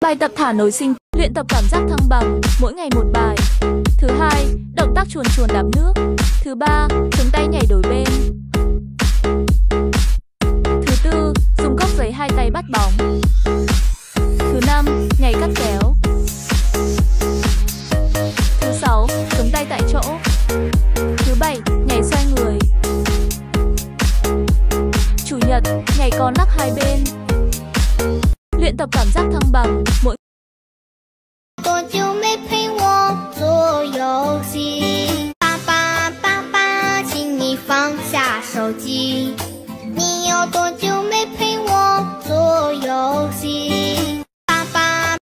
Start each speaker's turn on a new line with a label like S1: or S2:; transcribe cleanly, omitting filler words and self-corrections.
S1: Bài tập thả nổi sinh, luyện tập cảm giác thăng bằng, mỗi ngày một bài. Thứ hai, động tác chuồn chuồn đạp nước. Thứ ba, chống tay nhảy đổi bên. Thứ tư, dùng cốc giấy hai tay bắt bóng. Thứ năm, nhảy cắt kéo. Thứ sáu, chống tay tại chỗ. Thứ bảy, nhảy xoay người. Chủ nhật, nhảy con lắc hai bên. Luyện tập cảm giác thăng bằng, mỗi